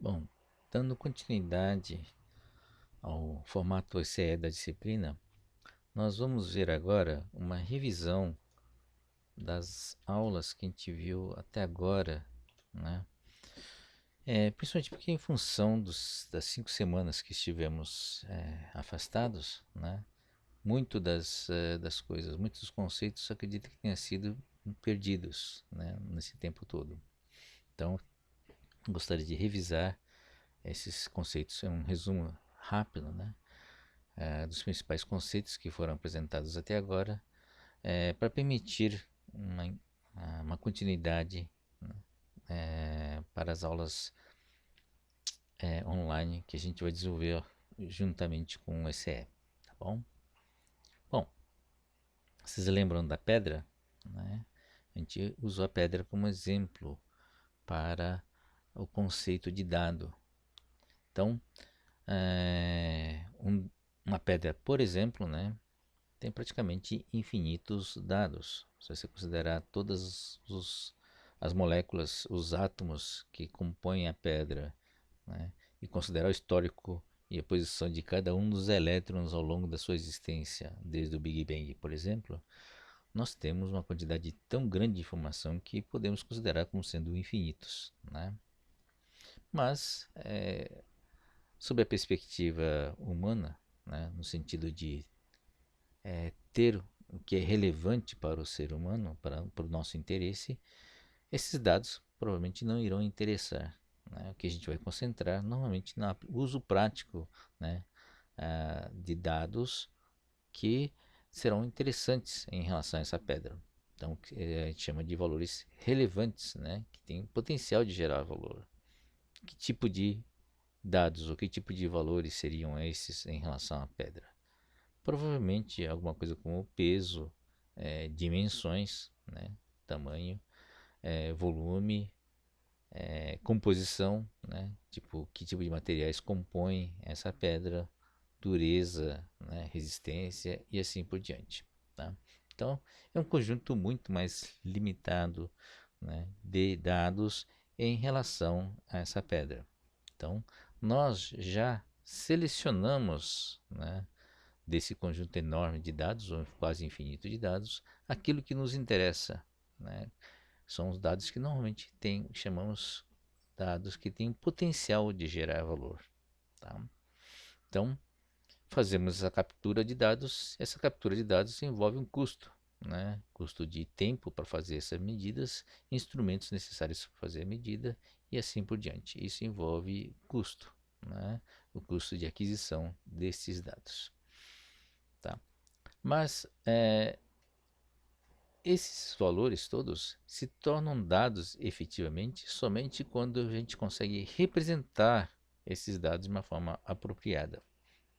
Bom, dando continuidade ao formato ECE da disciplina, nós vamos ver agora uma revisão das aulas que a gente viu até agora, né? Principalmente porque em função das 5 semanas que estivemos afastados, né? Muito das coisas, muitos dos conceitos, acredito que tenham sido perdidos, né? Nesse tempo todo. Então, gostaria de revisar esses conceitos, é um resumo rápido, né? Dos principais conceitos que foram apresentados até agora, para permitir uma continuidade, né, para as aulas online que a gente vai desenvolver juntamente com o ECE, tá bom? Bom, vocês lembram da pedra? Né? A gente usou a pedra como exemplo para o conceito de dado. Então, uma pedra, por exemplo, né, tem praticamente infinitos dados. Se você considerar as moléculas, os átomos que compõem a pedra, né, e considerar o histórico e a posição de cada um dos elétrons ao longo da sua existência, desde o Big Bang, por exemplo, nós temos uma quantidade tão grande de informação que podemos considerar como sendo infinitos, né? Mas, sob a perspectiva humana, né, no sentido de ter o que é relevante para o ser humano, para o nosso interesse, esses dados provavelmente não irão interessar. Né? O que a gente vai concentrar normalmente no uso prático, né, de dados que serão interessantes em relação a essa pedra. Então, a gente chama de valores relevantes, né, que têm potencial de gerar valor. Que tipo de dados ou que tipo de valores seriam esses em relação à pedra? Provavelmente alguma coisa como peso, dimensões, né, tamanho, volume, composição, né, tipo que tipo de materiais compõem essa pedra, dureza, né, resistência e assim por diante. Tá? Então é um conjunto muito mais limitado, né, de dados em relação a essa pedra. Então nós já selecionamos, né, desse conjunto enorme de dados, ou quase infinito de dados, aquilo que nos interessa. Né? São os dados que normalmente chamamos dados que têm potencial de gerar valor. Tá? Então, fazemos a captura de dados. Essa captura de dados envolve um custo, né? Custo de tempo para fazer essas medidas, instrumentos necessários para fazer a medida e assim por diante. Isso envolve custo, né? O custo de aquisição desses dados. Tá? Mas esses valores todos se tornam dados efetivamente somente quando a gente consegue representar esses dados de uma forma apropriada.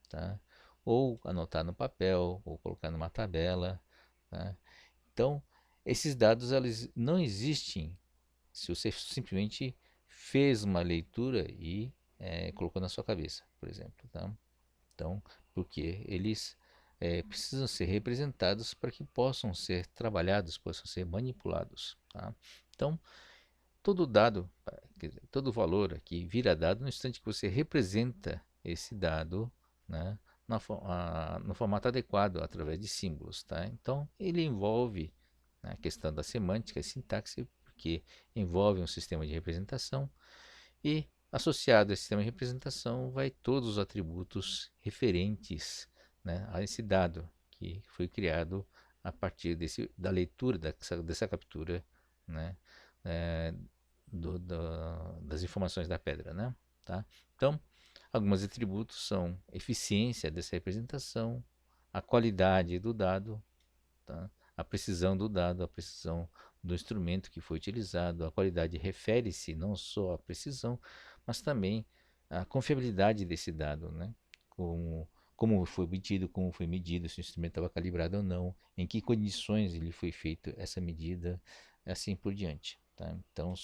Tá? Ou anotar no papel, ou colocar numa tabela. Tá? Então, esses dados eles não existem se você simplesmente fez uma leitura e colocou na sua cabeça, por exemplo. Tá? Então, porque eles precisam ser representados para que possam ser trabalhados, possam ser manipulados. Tá? Então, todo dado, quer dizer, todo valor aqui vira dado no instante que você representa esse dado, né, no formato adequado, através de símbolos. Tá? Então, ele envolve, né, a questão da semântica e sintaxe, porque envolve um sistema de representação e associado a esse sistema de representação vai todos os atributos referentes, né, a esse dado que foi criado a partir da leitura dessa captura, né, é, das informações da pedra. Né, tá? Então, alguns atributos são eficiência dessa representação, a qualidade do dado, tá? A precisão do dado, a precisão do instrumento que foi utilizado, a qualidade refere-se não só à precisão, mas também à confiabilidade desse dado, né? Como foi obtido, como foi medido, se o instrumento estava calibrado ou não, em que condições ele foi feito essa medida, assim por diante. Tá? Então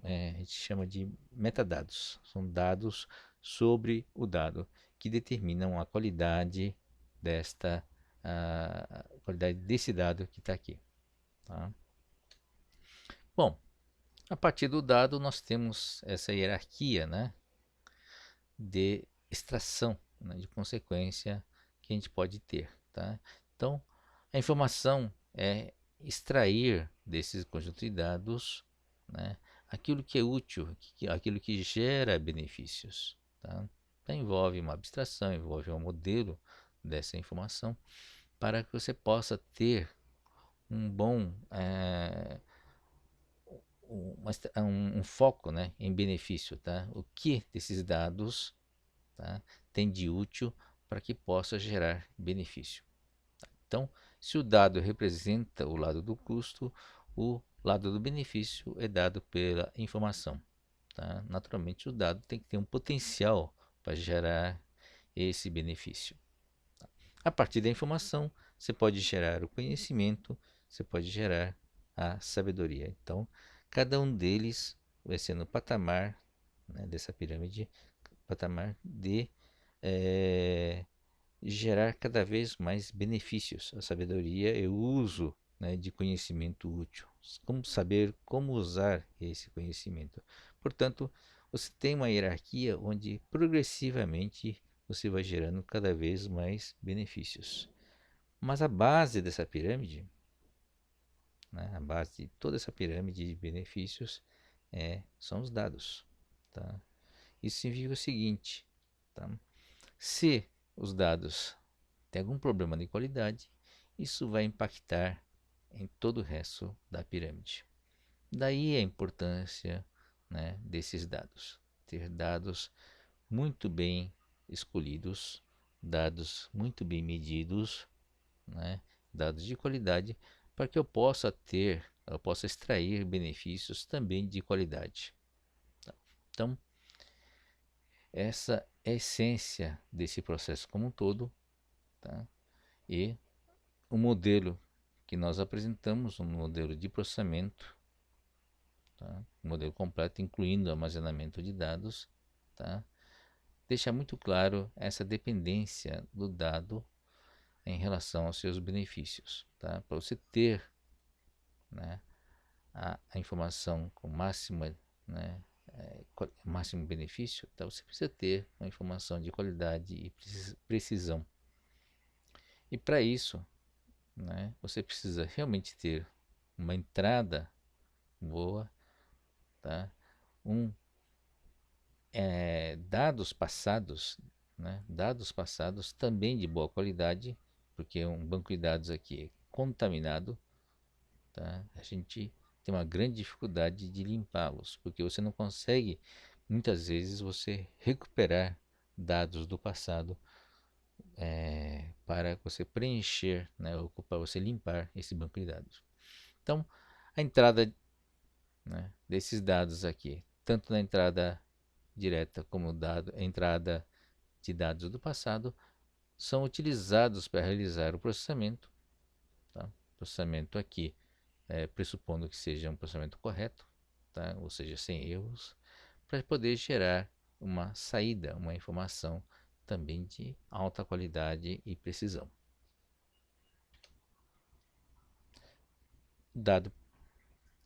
a gente chama de metadados, são dados sobre o dado que determinam a qualidade desta a qualidade desse dado que está aqui. Tá? Bom, a partir do dado nós temos essa hierarquia, né? de extração, né, de consequência que a gente pode ter, tá? Então, a informação é extrair desses conjuntos de dados, né, aquilo que é útil, aquilo que gera benefícios, tá? Então, envolve uma abstração, envolve um modelo dessa informação para que você possa ter um bom um foco, né, em benefício, tá? O que desses dados, tá, tem de útil para que possa gerar benefício. Então, se o dado representa o lado do custo, o lado do benefício é dado pela informação. Tá? Naturalmente, o dado tem que ter um potencial para gerar esse benefício. A partir da informação, você pode gerar o conhecimento, você pode gerar a sabedoria. Então, cada um deles vai ser no patamar, né, dessa pirâmide, patamar de gerar cada vez mais benefícios. A sabedoria é o uso, né, de conhecimento útil. Como saber como usar esse conhecimento. Portanto, você tem uma hierarquia onde progressivamente você vai gerando cada vez mais benefícios. Mas a base dessa pirâmide, né, a base de toda essa pirâmide de benefícios são os dados. Tá? Isso significa o seguinte, tá? Se os dados têm algum problema de qualidade, isso vai impactar em todo o resto da pirâmide. Daí a importância, né, desses dados. Ter dados muito bem escolhidos, dados muito bem medidos, né, dados de qualidade, para que eu possa extrair benefícios também de qualidade. Então, essa é a essência desse processo como um todo, tá? E o modelo que nós apresentamos, um modelo de processamento, tá? Um modelo completo, incluindo armazenamento de dados, tá? Deixa muito claro essa dependência do dado em relação aos seus benefícios, tá? Para você ter, né, a informação com máxima, né, máximo benefício, então você precisa ter uma informação de qualidade e precisão. E para isso, né, você precisa realmente ter uma entrada boa, tá? Um, dados passados, né? Dados passados também de boa qualidade, porque um banco de dados aqui é contaminado, tá? A gente tem uma grande dificuldade de limpá-los, porque você não consegue, muitas vezes, você recuperar dados do passado para você preencher, né, ou para você limpar esse banco de dados. Então, a entrada, né, desses dados aqui, tanto na entrada direta como a entrada de dados do passado, são utilizados para realizar o processamento. Tá? Processamento aqui, pressupondo que seja um processamento correto, tá? Ou seja, sem erros, para poder gerar uma saída, uma informação também de alta qualidade e precisão. O dado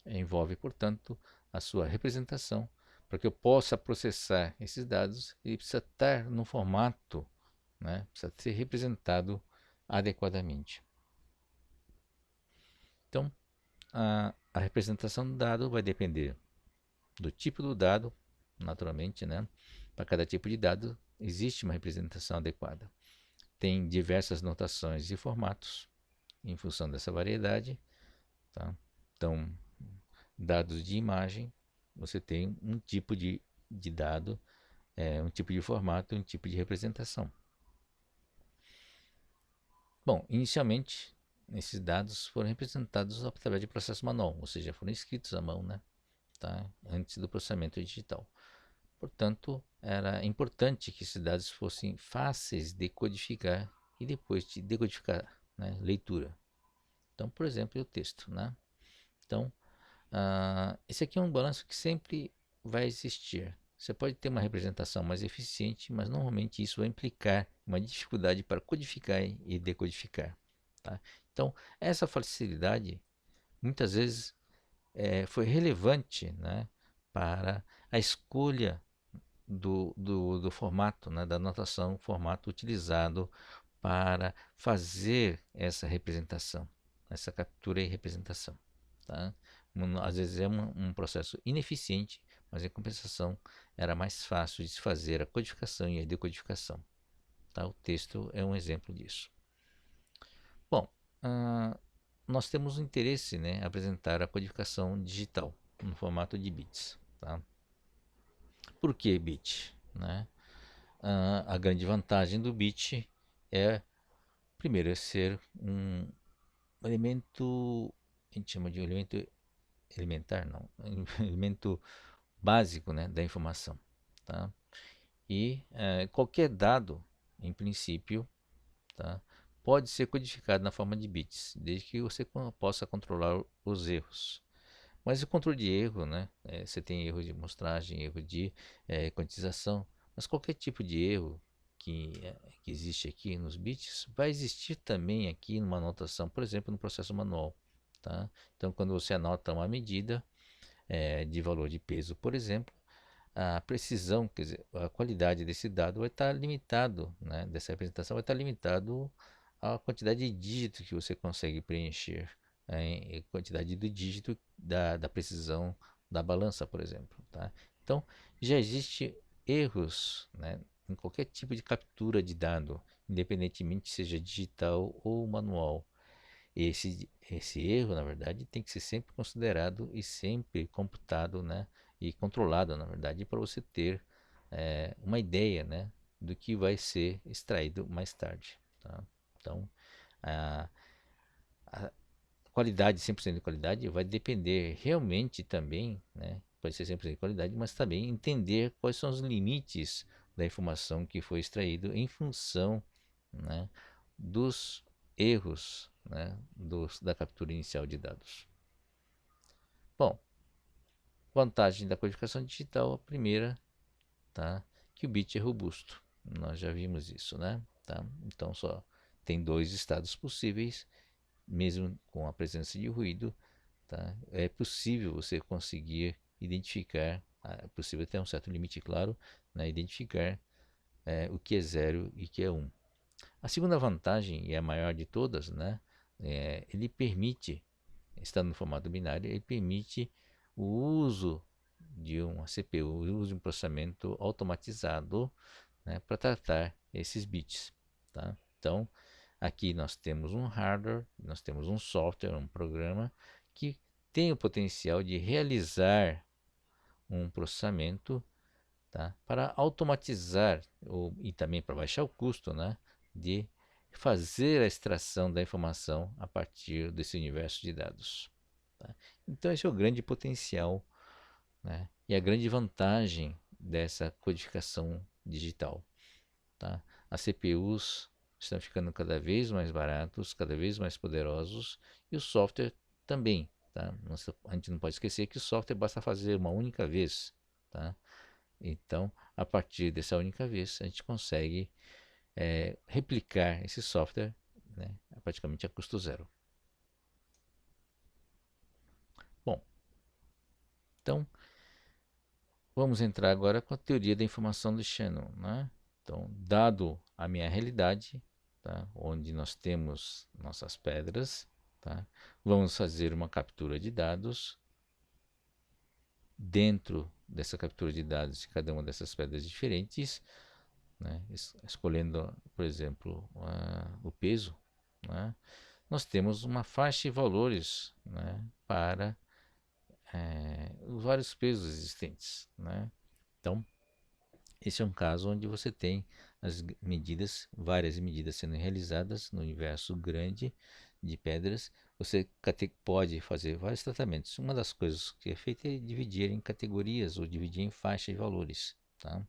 envolve, portanto, a sua representação. Para que eu possa processar esses dados, ele precisa estar no formato, né? Precisa ser representado adequadamente. Então, a representação do dado vai depender do tipo do dado, naturalmente, né? Para cada tipo de dado existe uma representação adequada. Tem diversas notações e formatos em função dessa variedade, tá? Então, dados de imagem, você tem um tipo de dado, um tipo de formato, um tipo de representação. Bom, inicialmente, esses dados foram representados através de processo manual, ou seja, foram escritos à mão, né? Tá? Antes do processamento digital. Portanto, era importante que esses dados fossem fáceis de codificar e depois de decodificar, né? Leitura. Então, por exemplo, o texto, né? Então, esse aqui é um balanço que sempre vai existir. Você pode ter uma representação mais eficiente, mas normalmente isso vai implicar uma dificuldade para codificar e decodificar. Tá? Então, essa facilidade muitas vezes foi relevante, né, para a escolha do formato, né, da notação, formato utilizado para fazer essa representação, essa captura e representação. Tá? Às vezes é um processo ineficiente, mas em compensação era mais fácil de se fazer a codificação e a decodificação. Tá? O texto é um exemplo disso. Bom, ah, nós temos um interesse, né, em apresentar a codificação digital no formato de bits. Tá? Por que bit? Né? A grande vantagem do bit é, primeiro, é ser um elemento, a gente chama de elemento elementar, não, elemento básico, né, da informação. Tá? E qualquer dado, em princípio, tá, pode ser codificado na forma de bits, desde que você possa controlar os erros. Mas o controle de erro, né? Você tem erro de amostragem, erro de quantização, mas qualquer tipo de erro que existe aqui nos bits vai existir também aqui numa anotação, por exemplo, no processo manual. Tá? Então, quando você anota uma medida de valor de peso, por exemplo, a precisão, quer dizer, a qualidade desse dado vai estar limitado, né? Dessa representação vai estar limitado à quantidade de dígitos que você consegue preencher, em quantidade do dígito da precisão da balança, por exemplo, tá? Então, já existe erros, né, em qualquer tipo de captura de dado, independentemente seja digital ou manual. Esse erro, na verdade, tem que ser sempre considerado e sempre computado, né, e controlado, na verdade, para você ter uma ideia, né, do que vai ser extraído mais tarde. Tá? Então, a, a qualidade, 100% de qualidade, vai depender realmente também, né, pode ser 100% de qualidade, mas também entender quais são os limites da informação que foi extraído em função, né, dos erros, né, da captura inicial de dados. Bom, vantagem da codificação digital, a primeira, tá, que o bit é robusto. Nós já vimos isso, né? Tá? Então só tem dois estados possíveis, mesmo com a presença de ruído, tá? É possível você conseguir identificar, é possível ter um certo limite, claro, né, identificar o que é zero e o que é um. A segunda vantagem, e a maior de todas, né, ele permite, estando no formato binário, ele permite o uso de uma CPU, o uso de um processamento automatizado, né, para tratar esses bits. Tá? Então, aqui nós temos um hardware, nós temos um software, um programa que tem o potencial de realizar um processamento, tá, para automatizar e também para baixar o custo, né, de fazer a extração da informação a partir desse universo de dados. Tá? Então esse é o grande potencial, né, e a grande vantagem dessa codificação digital. Tá? As CPUs estão ficando cada vez mais baratos, cada vez mais poderosos e o software também. Tá? A gente não pode esquecer que o software basta fazer uma única vez. Tá? Então, a partir dessa única vez, a gente consegue replicar esse software, né, praticamente a custo zero. Bom, então vamos entrar agora com a teoria da informação de Shannon. Né? Então, dado a minha realidade, tá, onde nós temos nossas pedras, tá, vamos fazer uma captura de dados. Dentro dessa captura de dados de cada uma dessas pedras diferentes, né, escolhendo, por exemplo, o peso, né, nós temos uma faixa de valores, né, para os vários pesos existentes. Né? Então, esse é um caso onde você tem as medidas, várias medidas sendo realizadas no universo grande de pedras. Você pode fazer vários tratamentos. Uma das coisas que é feita é dividir em categorias ou dividir em faixas de valores. Tá?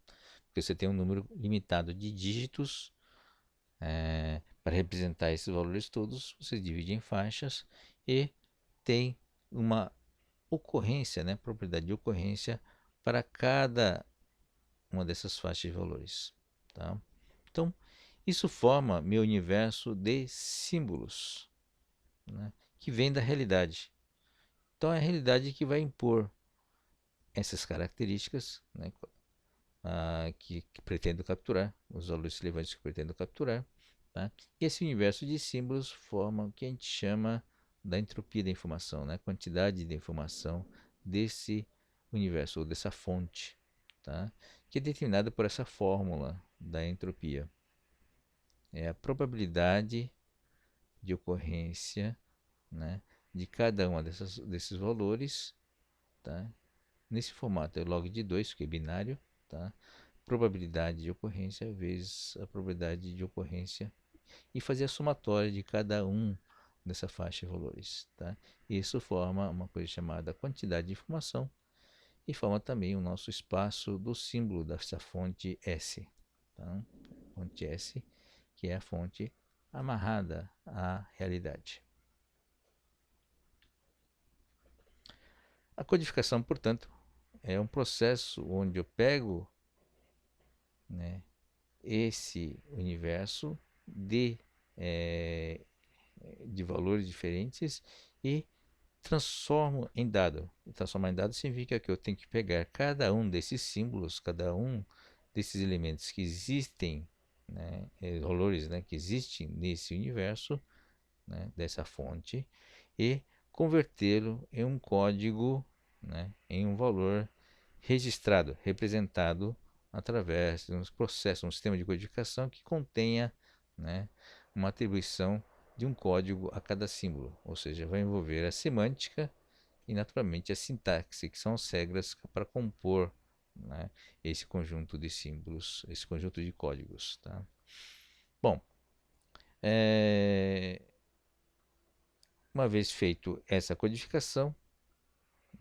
Porque você tem um número limitado de dígitos. Para representar esses valores todos, você divide em faixas e tem uma ocorrência, né, propriedade de ocorrência para cada uma dessas faixas de valores. Tá? Então, isso forma meu universo de símbolos, né, que vem da realidade. Então, é a realidade que vai impor essas características, né, que pretendo capturar, os valores relevantes que pretendo capturar. Tá? E esse universo de símbolos forma o que a gente chama da entropia da informação, né? A quantidade de informação desse universo, ou dessa fonte, tá? Que é determinada por essa fórmula da entropia. É a probabilidade de ocorrência, né, de cada um desses valores, tá? Nesse formato é log de 2, que é binário, tá? Probabilidade de ocorrência vezes a probabilidade de ocorrência e fazer a somatória de cada um dessa faixa de valores, tá? Isso forma uma coisa chamada quantidade de informação e forma também o nosso espaço do símbolo dessa fonte S, tá? Fonte S, que é a fonte amarrada à realidade. A codificação, portanto, é um processo onde eu pego, né, esse universo eh, de valores diferentes e transformo em dado. Transformar em dado significa que eu tenho que pegar cada um desses símbolos, cada um desses elementos que existem, né, valores, né, que existem nesse universo, né, dessa fonte, e convertê-lo em um código, né, em um valor registrado, representado através de um processo, um sistema de codificação que contenha, né, uma atribuição de um código a cada símbolo, ou seja, vai envolver a semântica e naturalmente a sintaxe, que são as regras para compor, né, esse conjunto de símbolos, esse conjunto de códigos. Tá? Bom, uma vez feito essa codificação,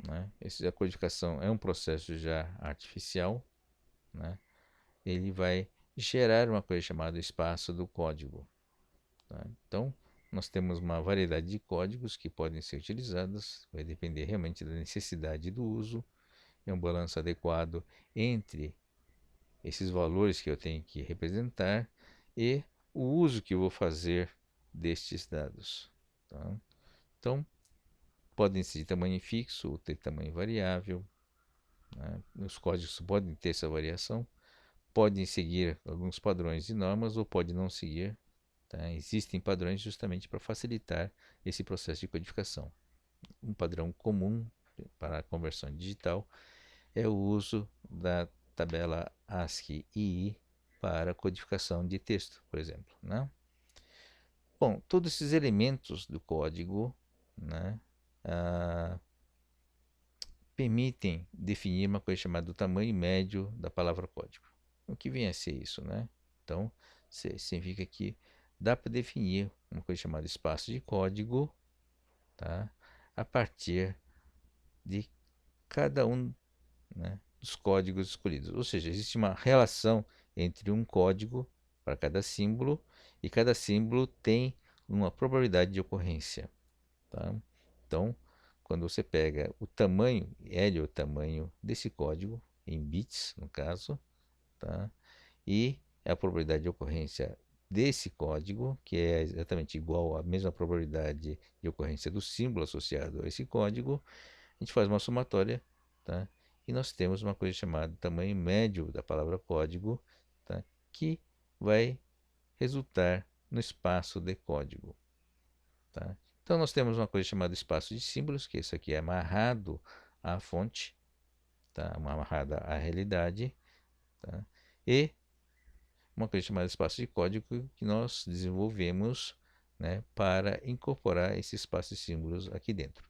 né, a codificação é um processo já artificial, né, ele vai gerar uma coisa chamada espaço do código. Tá? Então, nós temos uma variedade de códigos que podem ser utilizados, vai depender realmente da necessidade do uso, é um balanço adequado entre esses valores que eu tenho que representar e o uso que eu vou fazer destes dados. Tá? Então, podem ser de tamanho fixo ou ter tamanho variável, né? Os códigos podem ter essa variação, podem seguir alguns padrões e normas ou podem não seguir. Tá? Existem padrões justamente para facilitar esse processo de codificação. Um padrão comum para a conversão digital é o uso da tabela ASCII para codificação de texto, por exemplo. Né? Bom, todos esses elementos do código, né, ah, permitem definir uma coisa chamada o tamanho médio da palavra código. O que vem a ser isso, né? Então, significa que dá para definir uma coisa chamada espaço de código, tá? A partir de cada um, né, dos códigos escolhidos. Ou seja, existe uma relação entre um código para cada símbolo e cada símbolo tem uma probabilidade de ocorrência. Tá? Então, quando você pega o tamanho, L é o tamanho desse código, em bits no caso, tá? E a probabilidade de ocorrência desse código, que é exatamente igual à mesma probabilidade de ocorrência do símbolo associado a esse código, a gente faz uma somatória, tá? E nós temos uma coisa chamada tamanho médio da palavra código, tá? Que vai resultar no espaço de código. Tá? Então nós temos uma coisa chamada espaço de símbolos, que isso aqui é amarrado à fonte, tá? Amarrada à realidade, tá? E uma coisa chamada espaço de código que nós desenvolvemos, né, para incorporar esse espaço de símbolos aqui dentro.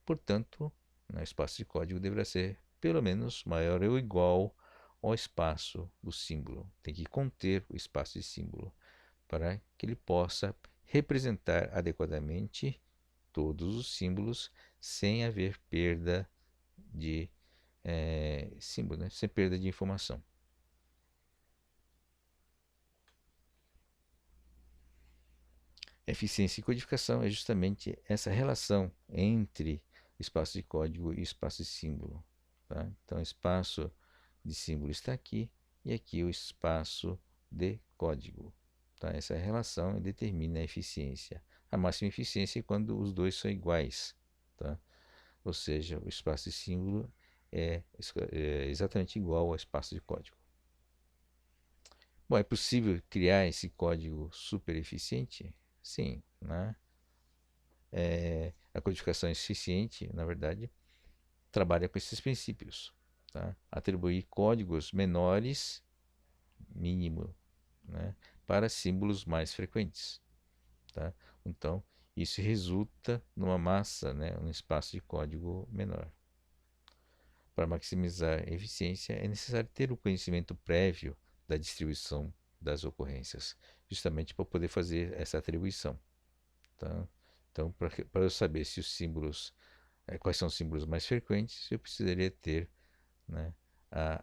Portanto, o espaço de código deverá ser pelo menos maior ou igual ao espaço do símbolo. Tem que conter o espaço de símbolo para que ele possa representar adequadamente todos os símbolos sem haver perda de símbolo, né? Sem perda de informação. Eficiência e codificação é justamente essa relação entre espaço de código e espaço de símbolo. Tá? Então, o espaço de símbolo está aqui e aqui o espaço de código. Tá? Essa relação determina a eficiência. A máxima eficiência é quando os dois são iguais. Tá? Ou seja, o espaço de símbolo é exatamente igual ao espaço de código. Bom, é possível criar esse código super eficiente? Sim, né? A codificação eficiente, na verdade, trabalha com esses princípios, tá? Atribuir códigos menores, mínimo, né, para símbolos mais frequentes, tá? Então, isso resulta numa massa, né, um espaço de código menor. Para maximizar a eficiência, é necessário ter o conhecimento prévio da distribuição das ocorrências, justamente para poder fazer essa atribuição, tá? Então, para eu saber se os símbolos, quais são os símbolos mais frequentes, eu precisaria ter, né, a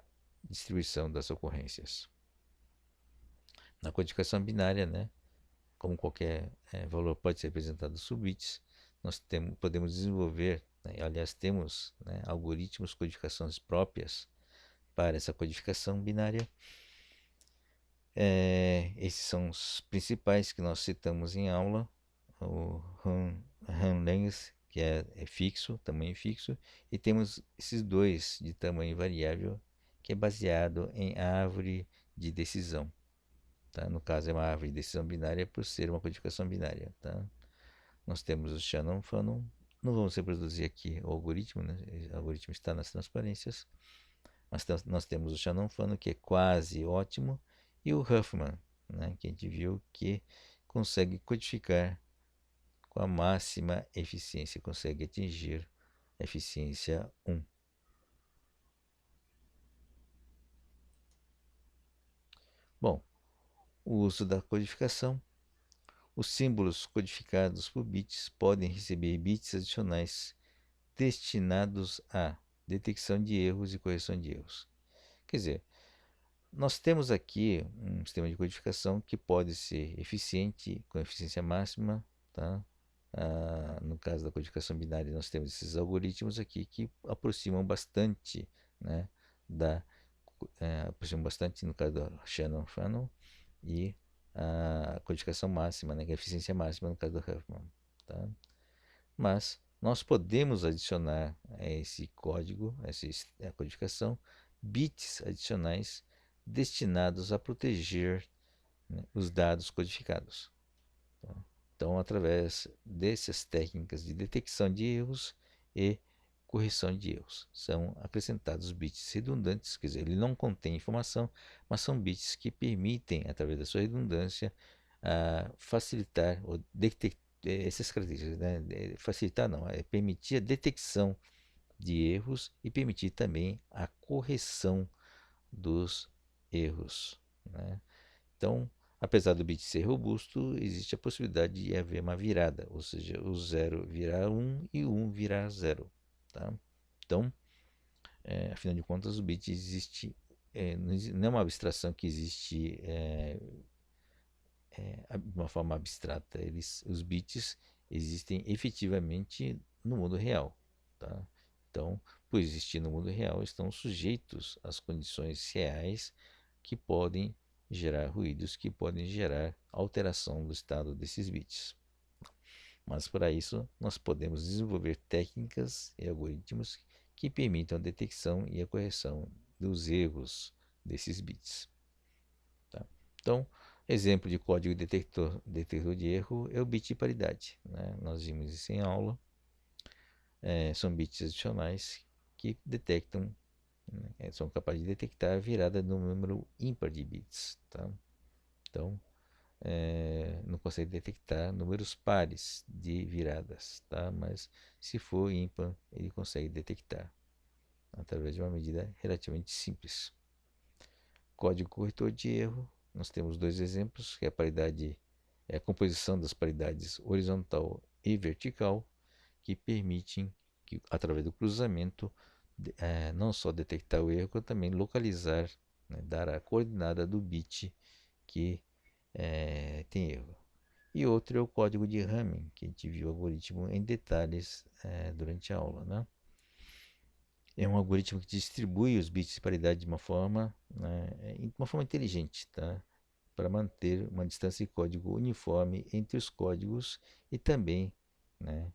distribuição das ocorrências. Na codificação binária, né, como qualquer valor pode ser representado por bits, podemos desenvolver, né, aliás, temos, né, algoritmos, codificações próprias para essa codificação binária. Esses são os principais que nós citamos em aula: o run length, que é fixo, tamanho fixo, e temos esses dois de tamanho variável, que é baseado em árvore de decisão. Tá? No caso, é uma árvore de decisão binária por ser uma codificação binária. Tá? Nós temos o Shannon-Fanon. Não vamos reproduzir aqui o algoritmo, né? O algoritmo está nas transparências. Mas nós temos o Shannon-Fanon, que é quase ótimo, e o Huffman, né? Que a gente viu que consegue codificar com a máxima eficiência, consegue atingir a eficiência 1. Bom, o uso da codificação. Os símbolos codificados por bits podem receber bits adicionais destinados à detecção de erros e correção de erros. Quer dizer, nós temos aqui um sistema de codificação que pode ser eficiente, com eficiência máxima, tá? No caso da codificação binária, nós temos esses algoritmos aqui que aproximam bastante, né, aproximam bastante no caso do Shannon-Fanon, e a codificação máxima, né, que é a eficiência máxima no caso do Huffman, tá? Mas nós podemos adicionar a esse código, a codificação, bits adicionais destinados a proteger, né, os dados codificados. Tá? Então, através dessas técnicas de detecção de erros e correção de erros, são acrescentados bits redundantes, quer dizer, ele não contém informação, mas são bits que permitem, através da sua redundância, facilitar ou detectar essas características, né? Facilitar não, é permitir a detecção de erros e permitir também a correção dos erros, né? Então, apesar do bit ser robusto, existe a possibilidade de haver uma virada, ou seja, o 0 virar 1 e o 1 virar 0. Tá? Então, afinal de contas, o bit existe, não é uma abstração que existe de uma forma abstrata. Os bits existem efetivamente no mundo real. Tá? Então, por existir no mundo real, estão sujeitos às condições reais que podem gerar ruídos, que podem gerar alteração do estado desses bits. Mas para isso, nós podemos desenvolver técnicas e algoritmos que permitam a detecção e a correção dos erros desses bits. Tá? Então, exemplo de código detector de erro é o bit de paridade, né? Nós vimos isso em aula. São bits adicionais que detectam, né, são capazes de detectar a virada do número ímpar de bits. Tá? Então, não consegue detectar números pares de viradas, tá? Mas se for ímpar, ele consegue detectar através de uma medida relativamente simples. Código corretor de erro, nós temos dois exemplos, que é a paridade, a composição das paridades horizontal e vertical, que permitem, que, através do cruzamento, não só detectar o erro, como também localizar, né, dar a coordenada do bit que tem erro. E outro é o código de Hamming, que a gente viu o algoritmo em detalhes durante a aula, né? É um algoritmo que distribui os bits de paridade de uma forma, né, inteligente, tá? Para manter uma distância de código uniforme entre os códigos e também, né,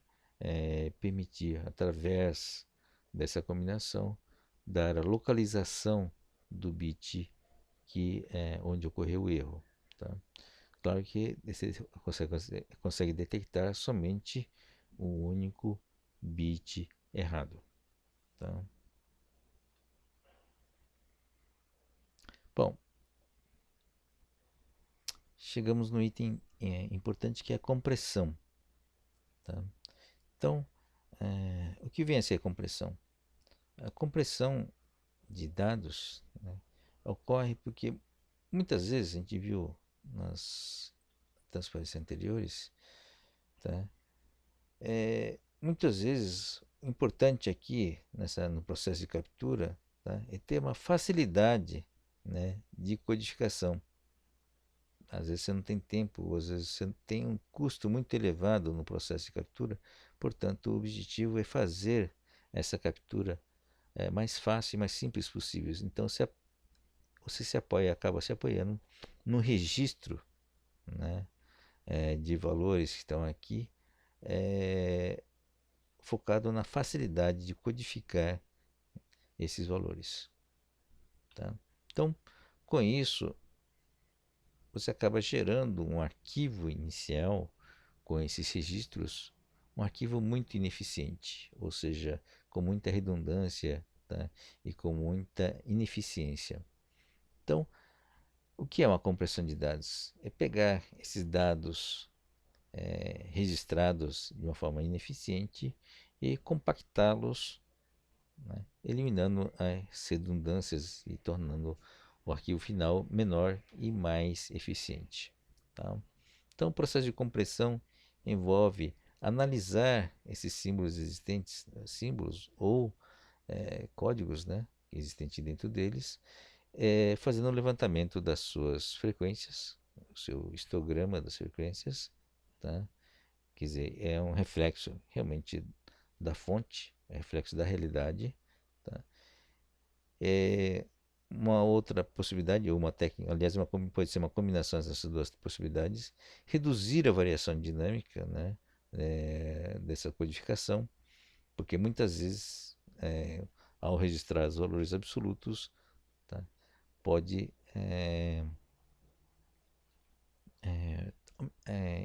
permitir, através dessa combinação, dar a localização do bit onde ocorreu o erro. Tá? Claro que você consegue detectar somente o único bit errado. Tá? Bom, chegamos no item importante que é a compressão. Tá? Então, o que vem a ser a compressão? A compressão de dados, né, ocorre porque muitas vezes a gente viu nas transferências anteriores, tá? Muitas vezes o importante aqui no processo de captura, tá, é ter uma facilidade, né, de codificação. Às vezes você não tem tempo, ou às vezes você tem um custo muito elevado no processo de captura, portanto, o objetivo é fazer essa captura mais fácil e mais simples possível. Então, você acaba se apoiando no registro, né, de valores que estão aqui, focado na facilidade de codificar esses valores. Tá? Então, com isso, você acaba gerando um arquivo inicial com esses registros, um arquivo muito ineficiente, ou seja, com muita redundância, tá? E com muita ineficiência. Então, o que é uma compressão de dados? É pegar esses dados registrados de uma forma ineficiente e compactá-los, né, eliminando as redundâncias e tornando o arquivo final menor e mais eficiente. Tá? Então, o processo de compressão envolve analisar esses símbolos existentes, símbolos ou códigos, né, existentes dentro deles, fazendo o levantamento das suas frequências, o seu histograma das frequências, tá? Quer dizer, é um reflexo realmente da fonte, é reflexo da realidade. Tá? É uma outra possibilidade, ou uma técnica, aliás, pode ser uma combinação dessas duas possibilidades, reduzir a variação dinâmica, né, dessa codificação, porque muitas vezes, ao registrar os valores absolutos, tá, pode,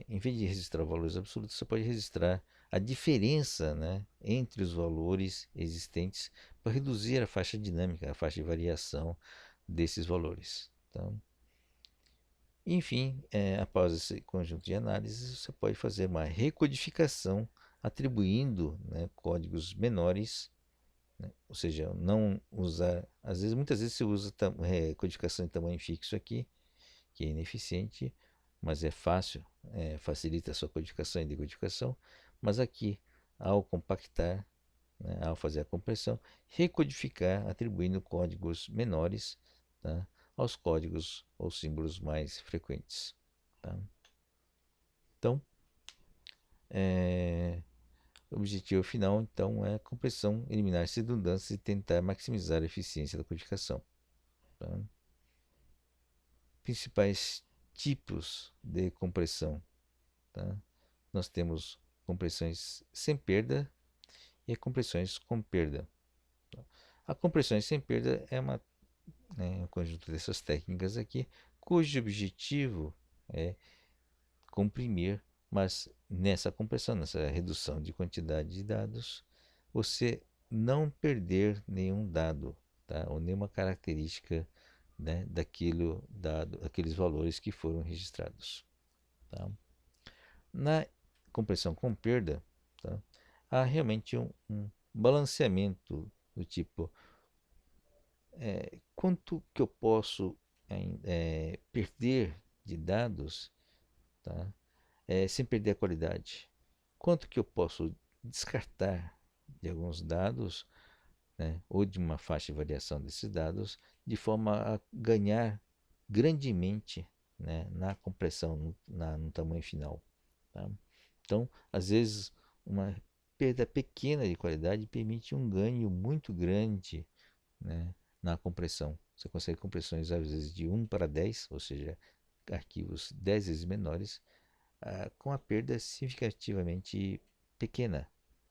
em vez de registrar valores absolutos, você pode registrar a diferença, né, entre os valores existentes para reduzir a faixa dinâmica, a faixa de variação desses valores. Então, enfim, após esse conjunto de análises, você pode fazer uma recodificação atribuindo, né, códigos menores, né, ou seja, não usar, muitas vezes você usa codificação em tamanho fixo aqui, que é ineficiente, mas é fácil, facilita a sua codificação e decodificação, mas aqui, ao compactar, né, ao fazer a compressão, recodificar atribuindo códigos menores, tá, aos códigos ou símbolos mais frequentes. Tá? Então, o objetivo final então é a compressão, eliminar as redundâncias e tentar maximizar a eficiência da codificação. Tá? Principais tipos de compressão. Tá? Nós temos compressões sem perda e compressões com perda. A compressões sem perda é um conjunto dessas técnicas aqui, cujo objetivo é comprimir, mas nessa compressão, nessa redução de quantidade de dados, você não perder nenhum dado, tá? Ou nenhuma característica, né, daqueles valores que foram registrados. Tá? Na compressão com perda, tá, há realmente um balanceamento do tipo quanto que eu posso perder de dados, tá, sem perder a qualidade, quanto que eu posso descartar de alguns dados, né, ou de uma faixa de variação desses dados, de forma a ganhar grandemente, né, na compressão, no tamanho final. Tá? Então, às vezes, uma perda pequena de qualidade permite um ganho muito grande, né, na compressão. Você consegue compressões às vezes de 1 para 10, ou seja, arquivos 10 vezes menores, com a perda significativamente pequena,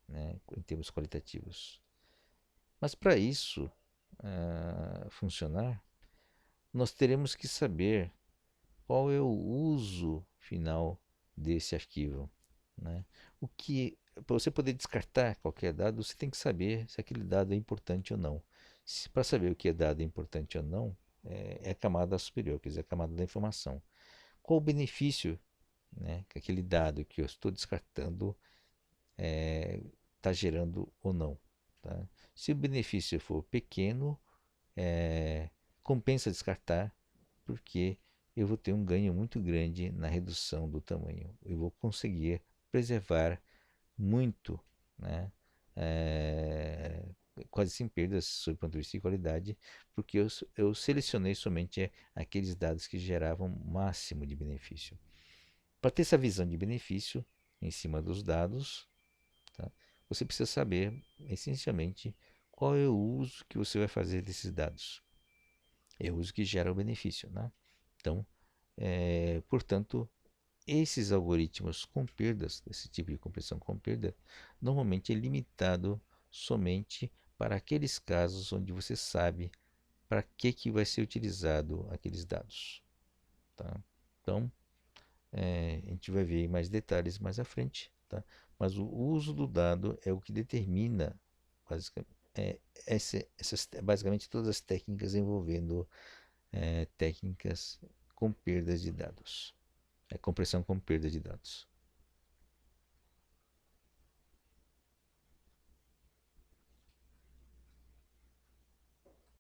né, em termos qualitativos. Mas para isso, funcionar, nós teremos que saber qual é o uso final desse arquivo, né? O que, para você poder descartar qualquer dado, você tem que saber se aquele dado é importante ou não. Para saber o que é dado importante ou não, é a camada superior, quer dizer, a camada da informação. Qual o benefício, né, que aquele dado que eu estou descartando está gerando ou não, tá? Se o benefício for pequeno, compensa descartar, porque eu vou ter um ganho muito grande na redução do tamanho. Eu vou conseguir preservar muito, né? É, quase sem perdas sob o ponto de vista de qualidade, porque eu selecionei somente aqueles dados que geravam máximo de benefício. Para ter essa visão de benefício em cima dos dados, tá? Você precisa saber, essencialmente, qual é o uso que você vai fazer desses dados. É o uso que gera o benefício, né? Então, portanto, esses algoritmos com perdas, esse tipo de compressão com perda, normalmente é limitado somente para aqueles casos onde você sabe para que vai ser utilizado aqueles dados, tá? Então, a gente vai ver mais detalhes mais à frente, tá? Mas o uso do dado é o que determina basicamente todas as técnicas envolvendo técnicas com perdas de dados, compressão com perda de dados.